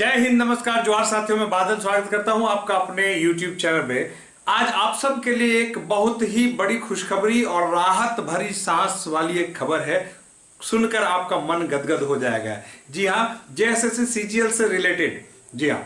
जय हिंद, नमस्कार, जोहार साथियों। मैं बादल स्वागत करता हूं आपका अपने YouTube चैनल पे। आज आप सब के लिए एक बहुत ही बड़ी खुशखबरी और राहत भरी सांस वाली एक खबर है। सुनकर आपका मन गदगद हो जाएगा। जी हां, जेएसएससी सीजीएल से रिलेटेड। जी हां,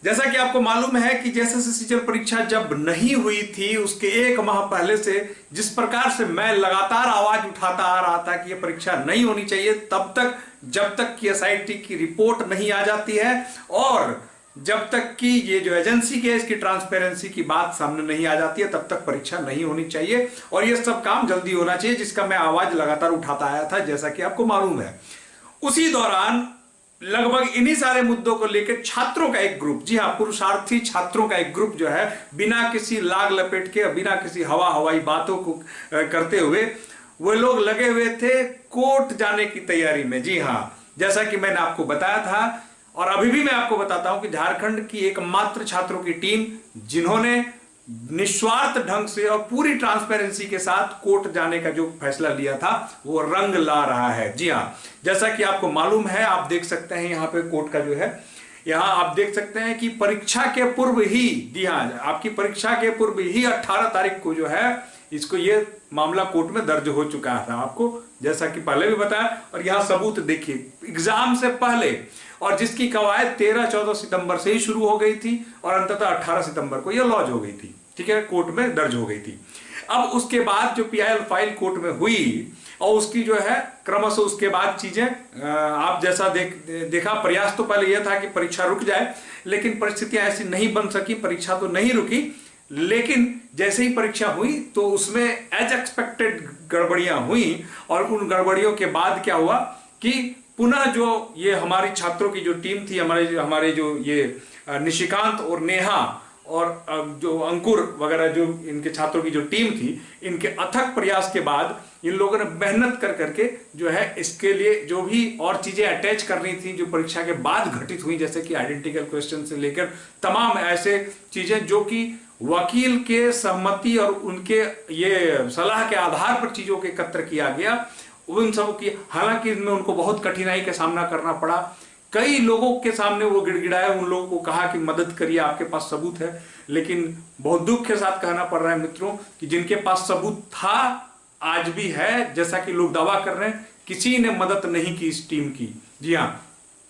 जैसा कि आपको मालूम है कि जेएसएससी सीजीएल परीक्षा जब नहीं हुई थी उसके एक माह पहले से जिस प्रकार से मैं लगातार आवाज उठाता आ रहा था कि यह परीक्षा नहीं होनी चाहिए, तब तक जब तक कि एसआईटी की रिपोर्ट नहीं आ जाती है और जब तक कि ये जो एजेंसी की है इसकी ट्रांसपेरेंसी की बात सामने नहीं आ जाती है, तब तक परीक्षा नहीं होनी चाहिए और ये सब काम जल्दी होना चाहिए, जिसका मैं आवाज लगातार उठाता आया था, जैसा कि आपको मालूम है। उसी दौरान लगभग इन्हीं सारे मुद्दों को लेकर छात्रों का एक ग्रुप, जी हां, पुरुषार्थी छात्रों का एक ग्रुप जो है, बिना किसी लाग लपेट के, बिना किसी हवाई बातों को करते हुए वो लोग लगे हुए थे कोर्ट जाने की तैयारी में। जी हां, जैसा कि मैंने आपको बताया था और अभी भी मैं आपको बताता हूं कि झारखंड की एकमात्र छात्रों की टीम जिन्होंने निस्वार्थ ढंग से और पूरी ट्रांसपेरेंसी के साथ कोर्ट जाने का जो फैसला लिया था वो रंग ला रहा है। जी हां, जैसा कि आपको मालूम है, आप देख सकते हैं यहां पे कोर्ट का जो है, यहां आप देख सकते हैं कि परीक्षा के पूर्व ही, जी हां, आपकी परीक्षा के पूर्व ही 18 तारीख को जो है इसको ये मामला कोर्ट में दर्ज हो चुका था, आपको जैसा कि पहले भी बताया। और यहां सबूत देखिए, एग्जाम से पहले और जिसकी कवायद 13-14 सितंबर से ही शुरू हो गई थी और अंततः 18 सितंबर को यह लॉन्च हो गई थी, ठीक है, कोर्ट में दर्ज हो गई थी। अब उसके बाद जो पीआईएल फाइल कोर्ट में हुई और उसकी जो है क्रमशः उसके बाद चीजें आप जैसा देखा, प्रयास तो पहले यह था कि परीक्षा रुक जाए, लेकिन परिस्थितियां ऐसी नहीं बन सकी, परीक्षा तो नहीं रुकी, लेकिन जैसे ही परीक्षा हुई तो उसमें एज एक्सपेक्टेड गड़बड़ियां हुई और उन गड़बड़ियों के बाद क्या हुआ कि पुनः जो ये हमारी छात्रों की जो टीम थी, हमारे जो ये निशिकांत और नेहा और जो अंकुर वगैरह, जो इनके छात्रों की जो टीम थी, इनके अथक प्रयास के बाद इन लोगों ने मेहनत कर करके जो है इसके लिए जो भी और चीजें अटैच करनी थी जो परीक्षा के बाद घटित हुई, जैसे कि आइडेंटिकल क्वेश्चन से लेकर तमाम ऐसे चीजें जो कि वकील के सहमति और उनके ये सलाह के आधार पर चीजों को एकत्र किया गया, उन सब की, हालांकि इनमें उनको बहुत कठिनाई का सामना करना पड़ा। कई लोगों के सामने वो गिड़गिड़ाए, उन लोगों को कहा कि मदद करिए, आपके पास सबूत है, लेकिन बहुत दुख के साथ कहना पड़ रहा है मित्रों कि जिनके पास सबूत था, आज भी है, जैसा कि लोग दावा कर रहे हैं, किसी ने मदद नहीं की इस टीम की। जी हाँ,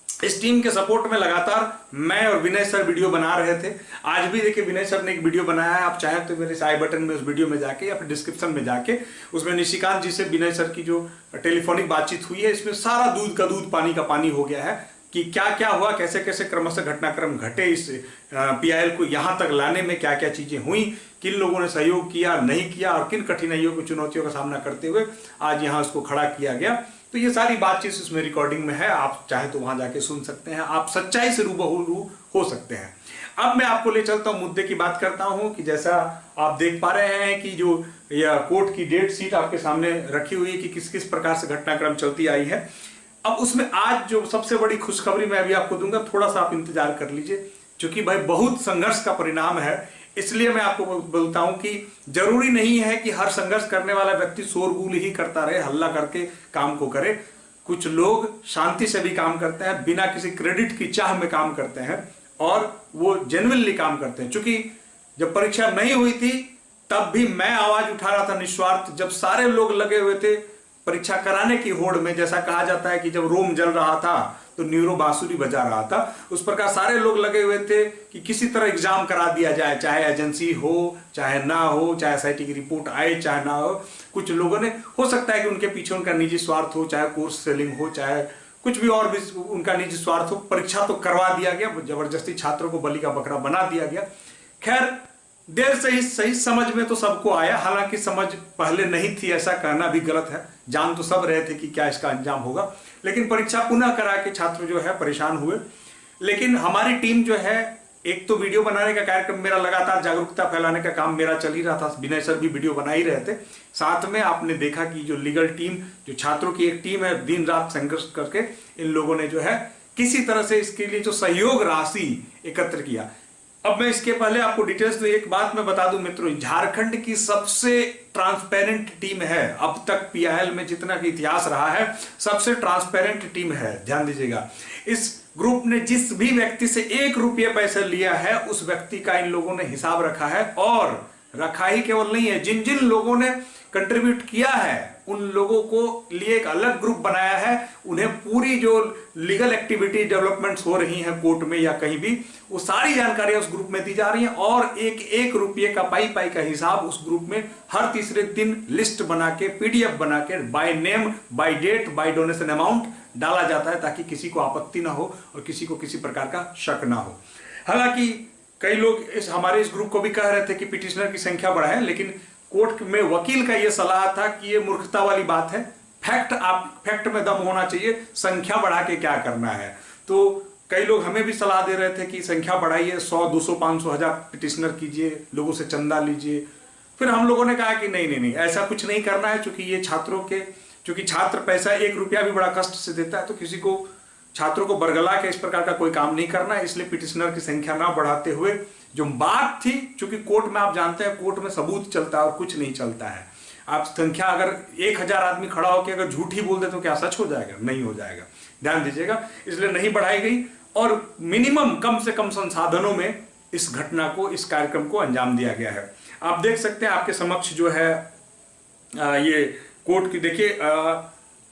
इस टीम के सपोर्ट में लगातार मैं और विनय सर वीडियो बना रहे थे। आज भी देखिए विनय सर ने एक वीडियो बनाया है, आप चाहें तो मेरे आई बटन में उस वीडियो में जाके या फिर डिस्क्रिप्शन में जाके उसमें निशिकांत जी से विनय सर की जो टेलीफोनिक बातचीत हुई है, इसमें सारा दूध का दूध पानी का पानी हो गया है कि क्या क्या हुआ, कैसे कैसे क्रमशः घटनाक्रम घटे, इस पीआईएल को यहां तक लाने में क्या क्या चीजें हुई, किन लोगों ने सहयोग किया नहीं किया और किन कठिनाइयों को, चुनौतियों का सामना करते हुए आज यहां उसको खड़ा किया गया। तो ये सारी बातचीत उसमें रिकॉर्डिंग में है, आप चाहे तो वहां जाके सुन सकते हैं, आप सच्चाई से रूबरू हो सकते हैं। अब मैं आपको ले चलता हूं, मुद्दे की बात करता हूं कि जैसा आप देख पा रहे हैं कि जो यह कोर्ट की डेट शीट आपके सामने रखी हुई है कि किस किस प्रकार से घटनाक्रम चलती आई है। अब उसमें आज जो सबसे बड़ी खुशखबरी मैं अभी आपको दूंगा, थोड़ा सा आप इंतजार कर लीजिए, क्योंकि भाई बहुत संघर्ष का परिणाम है, इसलिए मैं आपको बोलता हूं कि जरूरी नहीं है कि हर संघर्ष करने वाला व्यक्ति शोरगुल ही करता रहे, हल्ला करके काम को करे। कुछ लोग शांति से भी काम करते हैं, बिना किसी क्रेडिट की चाह में काम करते हैं और वो जेन्युइनली काम करते हैं। क्योंकि जब परीक्षा नहीं हुई थी तब भी मैं आवाज उठा रहा था निस्वार्थ, जब सारे लोग लगे हुए थे परीक्षा कराने की होड़ में, जैसा कहा जाता है कि जब रोम जल रहा था तो न्यूरो बांसुरी बजा रहा था, उस प्रकार सारे लोग लगे हुए थे कि किसी तरह एग्जाम करा दिया जाए, चाहे एजेंसी हो चाहे ना हो, चाहे एसआईटी की रिपोर्ट आए चाहे ना हो। कुछ लोगों ने, हो सकता है कि उनके पीछे उनका निजी स्वार्थ हो, चाहे कोर्स सेलिंग हो, चाहे कुछ भी और भी उनका निजी स्वार्थ हो, परीक्षा तो करवा दिया गया, जबरदस्ती छात्रों को बलि का बकरा बना दिया गया। खैर, देर से ही सही समझ में तो सबको आया, हालांकि समझ पहले नहीं थी ऐसा कहना भी गलत है, जान तो सब रहे थे कि क्या इसका अंजाम होगा, लेकिन परीक्षा पुनः करा के छात्र जो है परेशान हुए। लेकिन हमारी टीम जो है, एक तो वीडियो बनाने का कार्यक्रम मेरा लगातार, जागरूकता फैलाने का काम मेरा चल ही रहा था, विनय सर भी वीडियो बना ही रहे थे, साथ में आपने देखा कि जो लीगल टीम, जो छात्रों की एक टीम है, दिन रात संघर्ष करके इन लोगों ने जो है किसी तरह से इसके लिए जो सहयोग राशि एकत्र किया। अब मैं इसके पहले आपको डिटेल्स तो एक बात मैं बता दूं मित्रों, झारखंड की सबसे ट्रांसपेरेंट टीम है, अब तक पीआईएल में जितना कि इतिहास रहा है सबसे ट्रांसपेरेंट टीम है, ध्यान दीजिएगा। इस ग्रुप ने जिस भी व्यक्ति से 1 रुपये पैसा लिया है उस व्यक्ति का इन लोगों ने हिसाब रखा है, और रखा ही केवल नहीं है, जिन जिन लोगों ने कंट्रीब्यूट किया है उन लोगों को लिए एक अलग ग्रुप बनाया है। उन्हें पूरी जो लीगल एक्टिविटी डेवलपमेंट्स हो रही हैं कोर्ट में या कहीं भी, वो सारी जानकारी उस ग्रुप में दी जा रही है, और एक रुपये का पाई का हिसाब उस ग्रुप में हर तीसरे दिन लिस्ट बना के, पीडीएफ बना के, by name, by date, by donation amount डाला जाता है, ताकि किसी को आपत्ति ना हो और किसी को किसी प्रकार का शक ना हो। हालांकि कई लोग हमारे इस ग्रुप को भी कह रहे थे कि पिटिशनर की संख्या बढ़ाएं, लेकिन कोर्ट में वकील का यह सलाह था कि यह मूर्खता वाली बात है। फैक्ट में दम होना चाहिए, संख्या बढ़ा के क्या करना है। तो कई लोग हमें भी सलाह दे रहे थे कि संख्या बढ़ाइए, 100, 200, 500, 1000 पिटिशनर कीजिए, लोगों से चंदा लीजिए। फिर हम लोगों ने कहा कि नहीं, ऐसा कुछ नहीं करना है, क्योंकि ये चूंकि छात्र पैसा 1 रुपया भी बड़ा कष्ट से देता है, तो किसी को छात्रों को बरगला के इस प्रकार का कोई काम नहीं करना है। इसलिए पिटिशनर की संख्या ना बढ़ाते हुए जो बात थी, चूंकि कोर्ट में आप जानते हैं कोर्ट में सबूत चलता है और कुछ नहीं चलता है। आप संख्या अगर 1000 आदमी खड़ा होकर अगर झूठी बोल दे तो क्या सच हो जाएगा? नहीं हो जाएगा, ध्यान दीजिएगा। इसलिए नहीं बढ़ाई गई, और मिनिमम कम से कम संसाधनों में इस घटना को, इस कार्यक्रम को अंजाम दिया गया है। आप देख सकते हैं आपके समक्ष जो है ये कोर्ट की, देखिए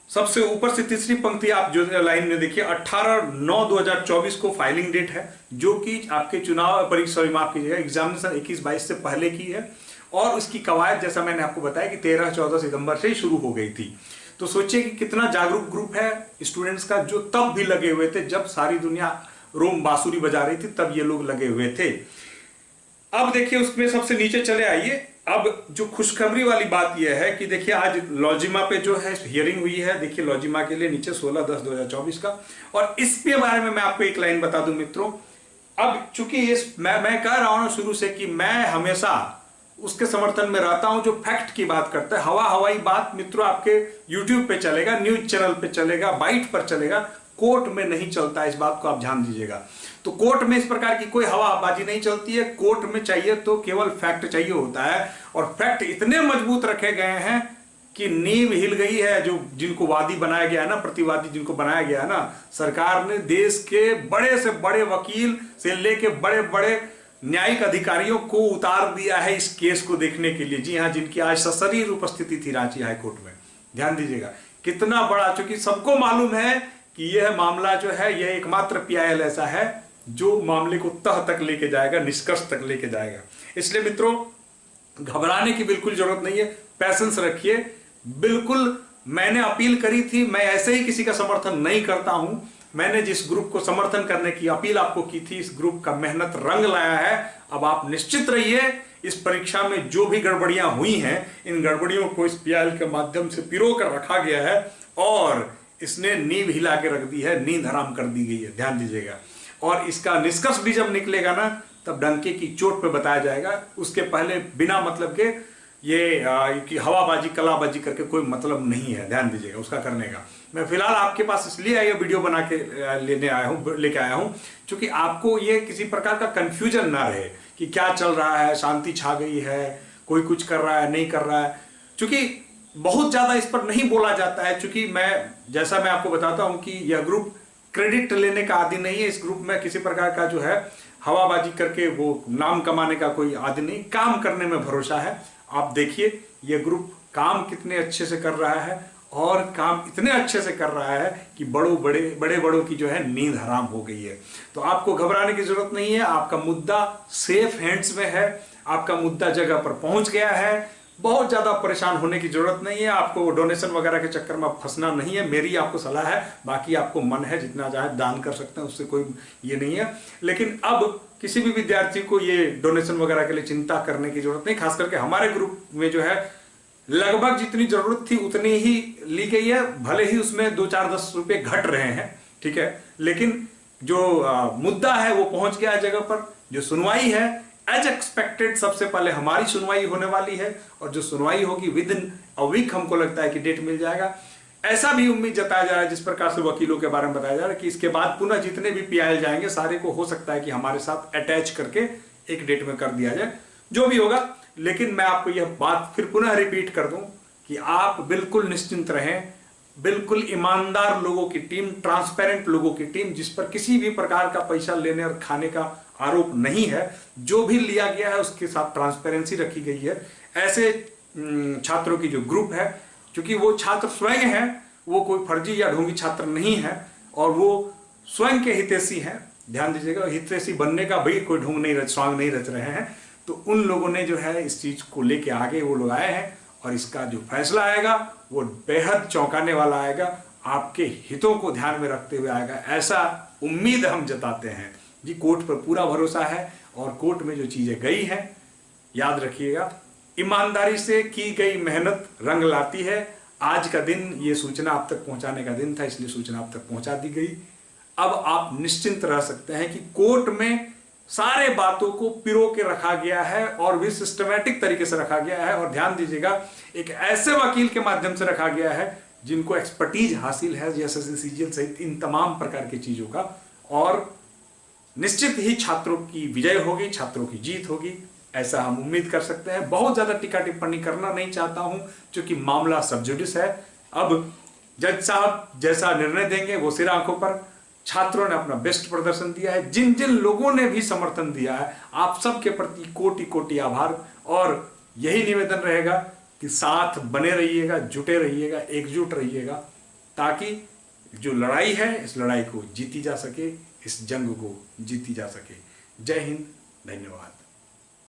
सबसे ऊपर से तीसरी पंक्ति आप जो लाइन में देखिए, 18/9/2024 को फाइलिंग डेट है, जो कि आपके चुनाव परीक्षा, माफ कीजिएगा, एग्जामिनेशन 21-22 से पहले की है, और उसकी कवायद जैसा मैंने आपको बताया कि 13-14 सितंबर से ही शुरू हो गई थी। तो सोचिए कि कितना जागरूक ग्रुप है स्टूडेंट्स का, जो तब भी लगे हुए थे जब सारी दुनिया रोम बांसुरी बजा रही थी, तब ये लोग लगे हुए थे। अब देखिए उसमें सबसे नीचे चले आइए। अब जो खुशखबरी वाली बात यह है कि देखिए आज लॉजिमा पे जो है हियरिंग हुई है, देखिए लॉजिमा के लिए नीचे 16/10/2024 का, और इसके बारे में मैं आपको एक लाइन बता दूं मित्रों। अब चूंकि मैं कह रहा हूं शुरू से कि मैं हमेशा उसके समर्थन में रहता हूं जो फैक्ट की बात करता है। हवाई बात मित्रों आपके यूट्यूब पे चलेगा, न्यूज चैनल पे चलेगा, बाइट पर चलेगा, कोर्ट में नहीं चलता। इस बात को आप ध्यान दीजिएगा। तो कोर्ट में इस प्रकार की कोई हवाबाजी नहीं चलती है। कोर्ट में चाहिए तो केवल फैक्ट चाहिए होता है, और फैक्ट इतने मजबूत रखे गए हैं कि नींव हिल गई है। जो जिनको वादी बनाया गया है ना, प्रतिवादी जिनको बनाया गया है ना, सरकार ने देश के बड़े से बड़े वकील से लेके बड़े बड़े न्यायिक अधिकारियों को उतार दिया है इस केस को देखने के लिए। जी हाँ, जिनकी आज सशरीर उपस्थिति थी रांची हाईकोर्ट में। ध्यान दीजिएगा कितना बड़ा, चूंकि सबको मालूम है कि यह मामला जो है, यह एकमात्र पीआईएल ऐसा है जो मामले को तह तक लेके जाएगा, निष्कर्ष तक लेके जाएगा। इसलिए मित्रों घबराने की बिल्कुल जरूरत नहीं है, पैसेंस रखिए। बिल्कुल मैंने अपील करी थी, मैं ऐसे ही किसी का समर्थन नहीं करता हूं। मैंने जिस ग्रुप को समर्थन करने की अपील आपको की थी, इस ग्रुप का मेहनत रंग लाया है। अब आप निश्चित रहिए, इस परीक्षा में जो भी गड़बड़ियां हुई हैं, इन गड़बड़ियों को इस पीआईएल के माध्यम से पिरो कर रखा गया है, और इसने नींव हिला के रख दी है, नींद हराम कर दी गई है। ध्यान दीजिएगा। और इसका निष्कर्ष भी जब निकलेगा ना, तब डंके की चोट पे बताया जाएगा। उसके पहले बिना मतलब के ये कि हवाबाजी, कलाबाजी करके कोई मतलब नहीं है। ध्यान दीजिएगा उसका करने का। मैं फिलहाल आपके पास इसलिए ये वीडियो बना के लेके आया हूं क्योंकि आपको ये किसी प्रकार का कंफ्यूजन ना रहे कि क्या चल रहा है, शांति छा गई है, कोई कुछ कर रहा है, नहीं कर रहा है। क्योंकि बहुत ज्यादा इस पर नहीं बोला जाता है, क्योंकि जैसा मैं आपको बताता हूं कि यह ग्रुप क्रेडिट लेने का आदि नहीं है। इस ग्रुप में किसी प्रकार का जो है हवाबाजी करके वो नाम कमाने का कोई आदि नहीं, काम करने में भरोसा है। आप देखिए यह ग्रुप काम कितने अच्छे से कर रहा है, और काम इतने अच्छे से कर रहा है कि बड़े बड़ों की जो है नींद हराम हो गई है। तो आपको घबराने की जरूरत नहीं है। आपका मुद्दा सेफ हैंड्स में है, आपका मुद्दा जगह पर पहुंच गया है। बहुत ज्यादा परेशान होने की जरूरत नहीं है। आपको डोनेशन वगैरह के चक्कर में फंसना नहीं है, मेरी आपको सलाह है। बाकी आपको मन है जितना चाहे दान कर सकते हैं, उससे कोई ये नहीं है। लेकिन अब किसी भी विद्यार्थी को ये डोनेशन वगैरह के लिए चिंता करने की जरूरत नहीं। खास करके हमारे ग्रुप में जो है लगभग जितनी जरूरत थी उतनी ही ली गई है, भले ही उसमें 2-4-10 रुपए घट रहे हैं, ठीक है, लेकिन जो मुद्दा है वो पहुंच गया जगह पर। जो सुनवाई है एज एक्सपेक्टेड, सबसे पहले हमारी सुनवाई होने वाली है, और जो सुनवाई होगी विद इन अ वीक हमको लगता है कि डेट मिल जाएगा। ऐसा भी उम्मीद जताया जा रहा है, जिस प्रकार से वकीलों के बारे में बताया जा रहा है कि इसके बाद पुनः जितने भी पीआईएल जाएंगे सारे को हो सकता है कि हमारे साथ अटैच करके एक डेट में कर दिया जाए, जो भी होगा। लेकिन मैं आपको यह बात फिर पुनः रिपीट कर दूं कि आप बिल्कुल निश्चिंत रहें। बिल्कुल ईमानदार लोगों की टीम, ट्रांसपेरेंट लोगों की टीम, जिस पर किसी भी प्रकार का पैसा लेने और खाने का आरोप नहीं है। जो भी लिया गया है उसके साथ ट्रांसपेरेंसी रखी गई है। ऐसे छात्रों की जो ग्रुप है, क्योंकि वो छात्र स्वयं है, वो कोई फर्जी या ढोंगी छात्र नहीं है और वो स्वयं के हितैषी हैं। ध्यान दीजिएगा, हितैषी बनने का भाई कोई ढोंग नहीं स्वांग नहीं रच रहे हैं। तो उन लोगों ने जो है इस चीज को लेके आगे वो लोग आए हैं और इसका जो फैसला आएगा वो बेहद चौंकाने वाला आएगा, आपके हितों को ध्यान में रखते हुए आएगा, ऐसा उम्मीद हम जताते हैं जी। कोर्ट पर पूरा भरोसा है और कोर्ट में जो चीजें गई हैं, याद रखिएगा, ईमानदारी से की गई मेहनत रंग लाती है। आज का दिन ये सूचना आप तक पहुंचाने का दिन था, इसलिए सूचना आप तक पहुंचा दी गई। अब आप निश्चिंत रह सकते हैं कि कोर्ट में सारे बातों को पिरो के रखा गया है और भी सिस्टमैटिक तरीके से रखा गया है। और ध्यान दीजिएगा, एक ऐसे वकील के माध्यम से रखा गया है जिनको एक्सपर्टीज हासिल है एसएससी सीजीएल सहित इन तमाम प्रकार की चीजों का। और निश्चित ही छात्रों की विजय होगी, छात्रों की जीत होगी, ऐसा हम उम्मीद कर सकते हैं। बहुत ज्यादा टीका टिप्पणी करना नहीं चाहता हूं क्योंकि मामला सब जुडिस है। अब जज साहब जैसा निर्णय देंगे वो सिर आंखों पर। छात्रों ने अपना बेस्ट प्रदर्शन दिया है, जिन जिन लोगों ने भी समर्थन दिया है, आप सबके प्रति कोटि कोटि आभार। और यही निवेदन रहेगा कि साथ बने रहिएगा, जुटे रहिएगा, एकजुट रहिएगा, ताकि जो लड़ाई है इस लड़ाई को जीती जा सके, इस जंग को जीती जा सके। जय हिंद, धन्यवाद।